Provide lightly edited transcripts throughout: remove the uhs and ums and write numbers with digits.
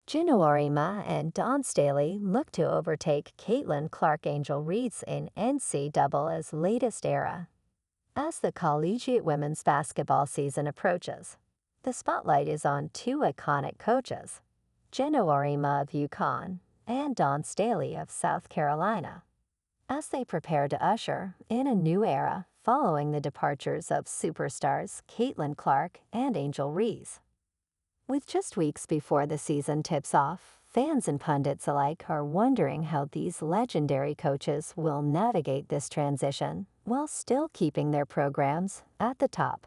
Geno Auriemma and Staley look to overtake Caitlin Clark-Angel Reese in NCAA's latest era. As the Collegiate women's basketball season approaches, the spotlight is on two iconic coaches, Geno Auriemma of Uconn and Staley of South Carolina, as they prepare to usher in a new era following the departures of superstars Caitlin Clark and Angel Reese. With just weeks before the season tips off, fans and pundits alike are wondering how these legendary coaches will navigate this transition while still keeping their programs at the top.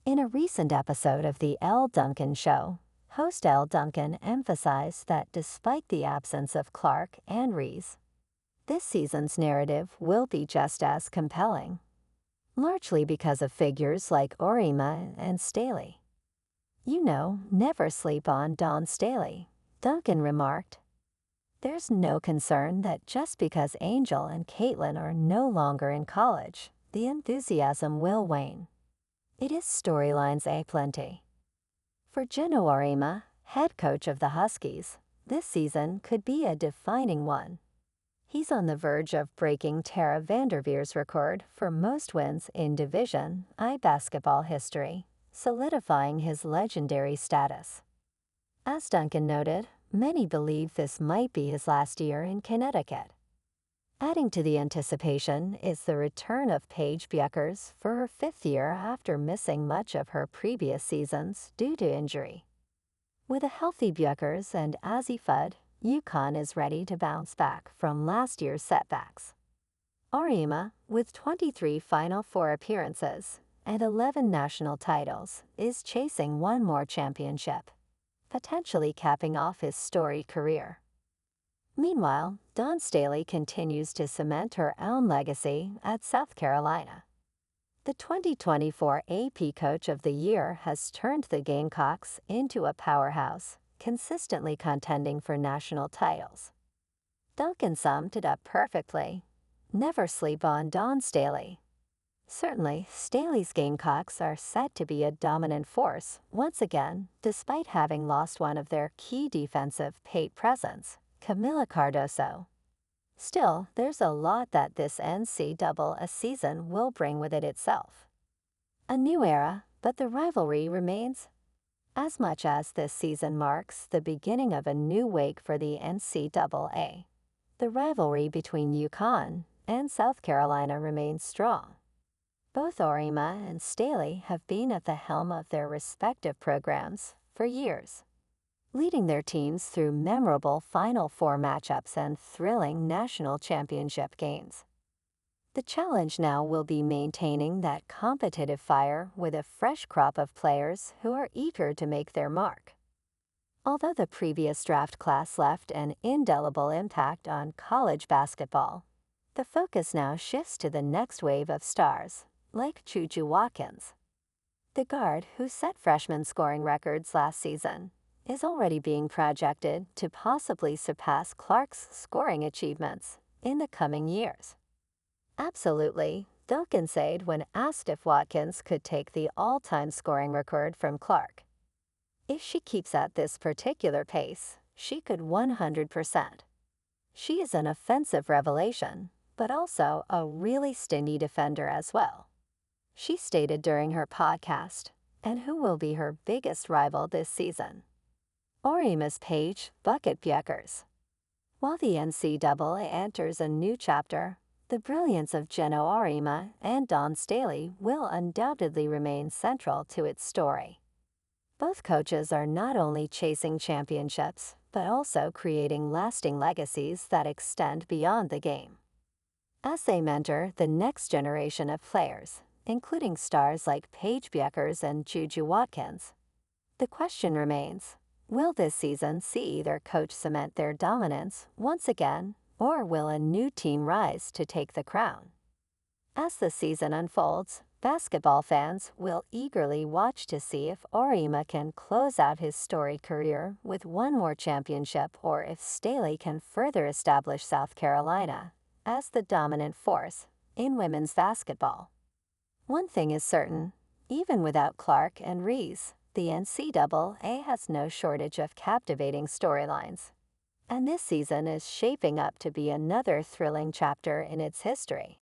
In a recent episode of the Elle Duncan show, host Duncan emphasized that despite the absence of Clark and Reese, this season's narrative will be just as compelling, largely because of figures like Auriemma and Staley. Never sleep on Staley, Duncan remarked. There's no concern that just because Angel and Caitlin are no longer in college, the enthusiasm will wane. It is storylines aplenty. For Geno Auriemma, head coach of the Huskies, this season could be a defining one. He's on the verge of breaking Tara Vanderveer's record for most wins in Division I basketball history, solidifying his legendary status. As Duncan noted, many believe this might be his last year in Connecticut. Adding to the anticipation is the return of Paige Bueckers for her fifth year after missing much of her previous seasons due to injury. With a healthy Bueckers and Azzi Fudd, Uconn is ready to bounce back from last year's setbacks. Auriemma, with 23 Final Four appearances and 11 national titles, is chasing one more championship, potentially capping off his storied career. Meanwhile, Staley continues to cement her own legacy at South Carolina. The 2024 AP Coach of the Year has turned the Gamecocks into a powerhouse, consistently contending for national titles. Duncan summed it up perfectly. Never sleep on Staley. Certainly, Staley's Gamecocks are set to be a dominant force once again, despite having lost one of their key defensive paint presence, Camila Cardoso. Still, there's a lot that this NCAA season will bring with it itself. A new era, but the rivalry remains. As much as this season marks the beginning of a new wave for the NCAA, the rivalry between Uconn and South Carolina remains strong. Both Auriemma and Staley have been at the helm of their respective programs for years, leading their teams through memorable Final Four matchups and thrilling national championship games. The challenge now will be maintaining that competitive fire with a fresh crop of players who are eager to make their mark. Although the previous draft class left an indelible impact on college basketball, the focus now shifts to the next wave of stars, like Juju Watkins. The guard, who set freshman scoring records last season, is already being projected to possibly surpass Clark's scoring achievements in the coming years. Absolutely, Duncan said when asked if Watkins could take the all-time scoring record from Clark. If she keeps at this particular pace, she could 100%. She is an offensive revelation, but also a really stingy defender as well. She stated during her podcast, and who will be her biggest rival this season? Auriemma's Paige Bucket Bueckers. While the NCAA enters a new chapter, the brilliance of Geno Auriemma and Staley will undoubtedly remain central to its story. Both coaches are not only chasing championships, but also creating lasting legacies that extend beyond the game. As they mentor the next generation of players, including stars like Paige Bueckers and Juju Watkins, the question remains, will this season see either coach cement their dominance once again, or will a new team rise to take the crown? As the season unfolds, basketball fans will eagerly watch to see if Auriemma can close out his storied career with one more championship or if Staley can further establish South Carolina as the dominant force in women's basketball. One thing is certain, even without Clark and Reese, The NCAA has no shortage of captivating storylines, and this season is shaping up to be another thrilling chapter in its history.